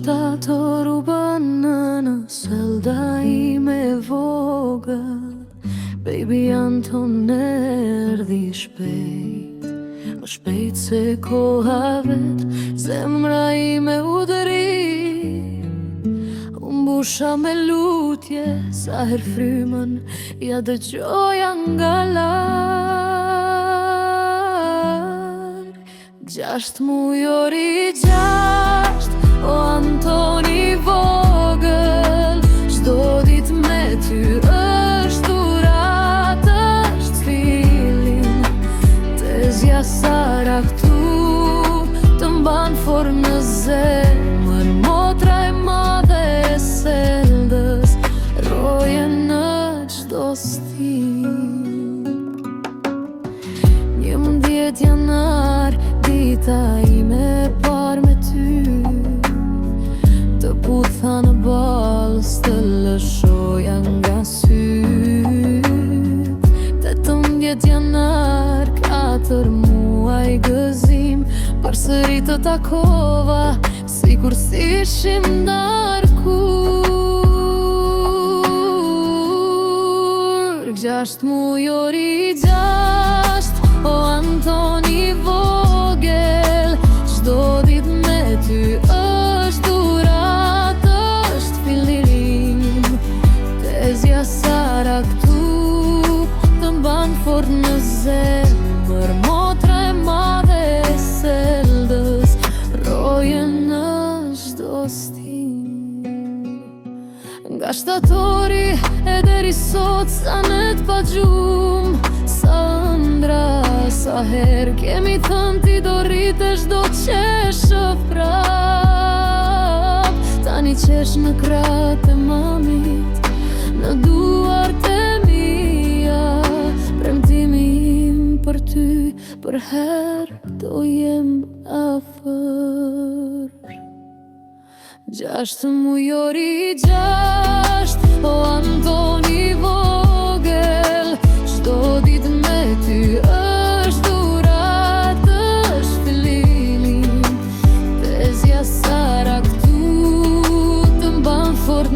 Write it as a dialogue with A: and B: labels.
A: Shtator u bën në selda ime vogël. Baby Anton erdhi shpejt, më shpejt se koha vet. Zemra ime u dëri, u mbusha me lutje. Sa her frymën ja dëgjoja nga larg. 6 mujori 6, o Antoni vogël. Çdo dit me ty është dhurat, është fillim. Tezja Sara këtu të mban formë në zemër. Motra e madhe e seldës roje në çdo stin. 11 janar, dita ime par me ty. Të putha në balës, të lëshoja nga syt. 18 janar, 4 muaj gëzim. Përsëri të takova, sikur s'ishim ndarkur. 6 mujori 6, o Antoni vogël. Çdo dit me ty është dhurat, është fillim. Tezja Sara këtu të mban fort në zemër. Motra e madhe e seldës roje në çdo stin. Nga shtatori e deri sot sa net pa gjum. Sandra, sa her kemi thënë ti do rritesh, do qeshë prap. Tani qesh në kratë e mamit, në duart e mia. Premtimi im për ty, për her do jem afër. 6 mujori 6, o Antoni vogël. Çdo dit me ty është dhurat, është fillim. Tezja Sara këtu të mban fort